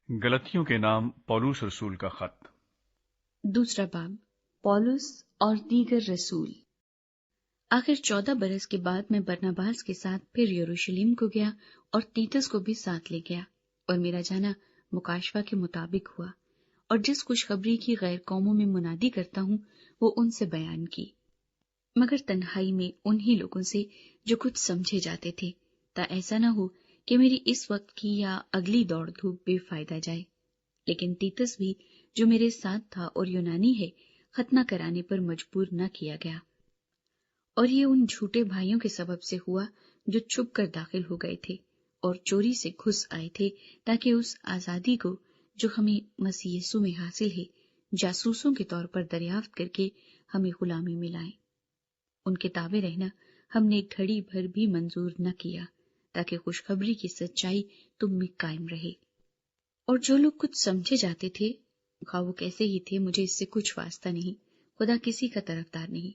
गलतियों के नाम पौलुस रसूल का खत। दूसरा बाब, पौलुस और दीगर रसूल। आखिर 14 बरस के बाद मैं बरनबास के साथ फिर यरूशलेम को गया और तीतस को भी साथ ले गया, और मेरा जाना मुकाशवा के मुताबिक हुआ, और जिस खुशखबरी की गैर कौमों में मुनादी करता हूँ वो उनसे बयान की, मगर तन्हाई में उन्हीं लोगों से जो कुछ समझे जाते थे, ता ऐसा न हो कि मेरी इस वक्त की या अगली दौड़ धूप बेफायदा जाए। लेकिन तीतस भी जो मेरे साथ था और यूनानी है, खतना कराने पर मजबूर न किया गया, और ये उन झूठे भाइयों के सबब से हुआ जो छुप कर दाखिल हो गए थे और चोरी से घुस आए थे, ताकि उस आजादी को जो हमें मसीह यीशु में हासिल है जासूसों के तौर पर दरियाफ्त करके हमें गुलामी में लाएं। उनके ताबे रहना हमने घड़ी भर भी मंजूर न किया, ताकि खुशखबरी की सच्चाई तुम में कायम रहे। और जो लोग कुछ समझे जाते थे, खा वो कैसे ही थे, मुझे इससे कुछ वास्ता नहीं, खुदा किसी का तरफदार नहीं।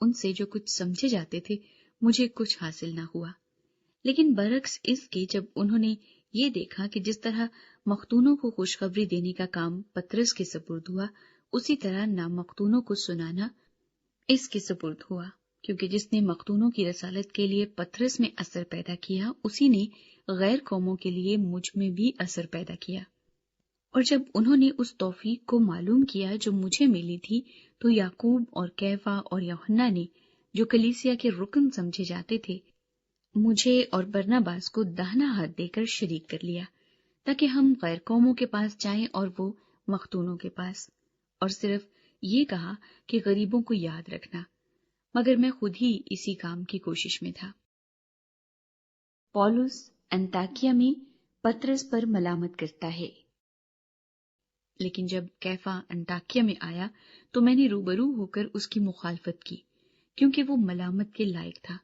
उनसे जो कुछ समझे जाते थे मुझे कुछ हासिल ना हुआ, लेकिन बरक्स इसके जब उन्होंने ये देखा कि जिस तरह मख्तूनों को खुशखबरी देने का काम पतरस के सपुर्द हुआ, उसी तरह नामख्तूनों को सुनाना इसके सपुर्द हुआ, क्योंकि जिसने मख्तूनों की रसालत के लिए पतरस में असर पैदा किया, उसी ने गैर कौमों के लिए मुझ में भी असर पैदा किया। और जब उन्होंने उस तौफीक को मालूम किया जो मुझे मिली थी, तो याकूब और कैफा और यूहन्ना ने, जो कलीसिया के रुकन समझे जाते थे, मुझे और बरनबास को दाहिना हाथ देकर शरीक कर लिया, ताकि हम गैर कौमों के पास जाएं और वो मख्तूनों के पास। और सिर्फ ये कहा कि गरीबों को याद रखना, मगर मैं खुद ही इसी काम की कोशिश में था। पौलुस अंताकिया में पतरस पर मलामत करता है। लेकिन जब कैफा अंताकिया में आया तो मैंने रूबरू होकर उसकी मुखालफत की, क्योंकि वो मलामत के लायक था,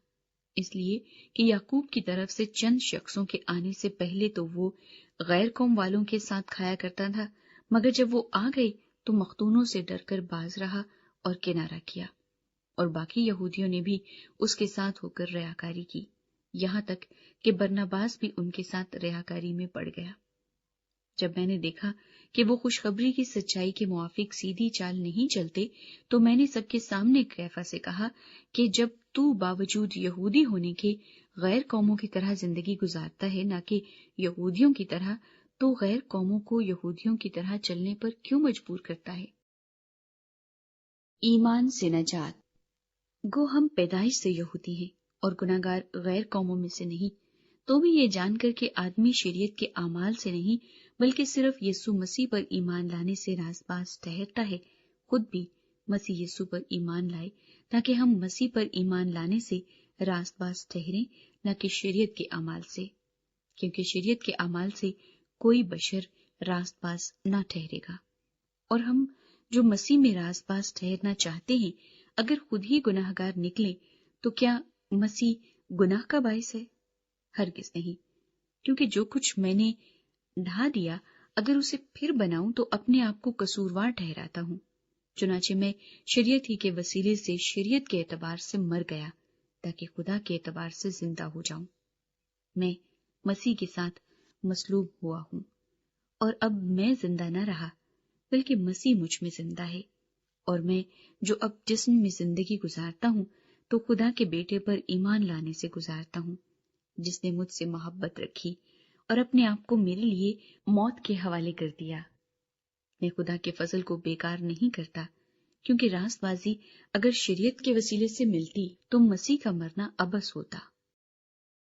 इसलिए कि याकूब की तरफ से चंद शख्सों के आने से पहले तो वो गैर कौम वालों के साथ खाया करता था, मगर जब वो आ गए तो मख्तूनों से डरकर बाज रहा और किनारा किया, और बाकी यहूदियों ने भी उसके साथ होकर रियाकारी की, यहाँ तक कि बरनबास भी उनके साथ रियाकारी में पड़ गया। जब मैंने देखा कि वो खुशखबरी की सच्चाई के मुआफिक सीधी चाल नहीं चलते, तो मैंने सबके सामने कैफा से कहा कि जब तू बावजूद यहूदी होने के गैर कौमों की तरह जिंदगी गुजारता है, ना कि यहूदियों की तरह, तो गैर कौमों को यहूदियों की तरह चलने पर क्यों मजबूर करता है? ईमान से नजात। गो हम पैदाइश से यहूदी हैं और गुनाहगार गैर कौमों में से नहीं, तो भी ये जानकर कि आदमी शरीयत के आमाल से नहीं बल्कि सिर्फ यीशु मसीह पर ईमान लाने से राज़बाज़ ठहरता है, खुद भी मसीह यीशु पर ईमान लाए, ताकि हम मसीह पर ईमान लाने से राज़बाज़ ठहरें, न कि शरीयत के आमाल से, क्योंकि शरीयत के आमाल से कोई बशर राज़बाज़ न ठहरेगा। और हम जो मसीह में राज़बाज़ ठहरना चाहते हैं, अगर खुद ही गुनाहगार निकले तो क्या मसीह गुनाह का बाइस है? हरगिज नहीं, क्योंकि जो कुछ मैंने ढा दिया, अगर उसे फिर बनाऊं तो अपने आप को कसूरवार ठहराता हूं। चुनाचे मैं शरीयत ही के वसीले से शरीयत के एतबार से मर गया, ताकि खुदा के एतबार से जिंदा हो जाऊं। मैं मसीह के साथ मसलूब हुआ हूं, और अब मैं जिंदा न रहा बल्कि मसीह मुझ में जिंदा है, और मैं जो अब जिस्म में जिंदगी गुजारता हूं तो खुदा के बेटे पर ईमान लाने से गुजारता हूं, जिसने मुझसे मोहब्बत रखी और अपने आप को मेरे लिए मौत के हवाले कर दिया। मैं खुदा के फजल को बेकार नहीं करता, क्योंकि रास्तबाजी अगर शरीयत के वसीले से मिलती तो मसीह का मरना अबस होता।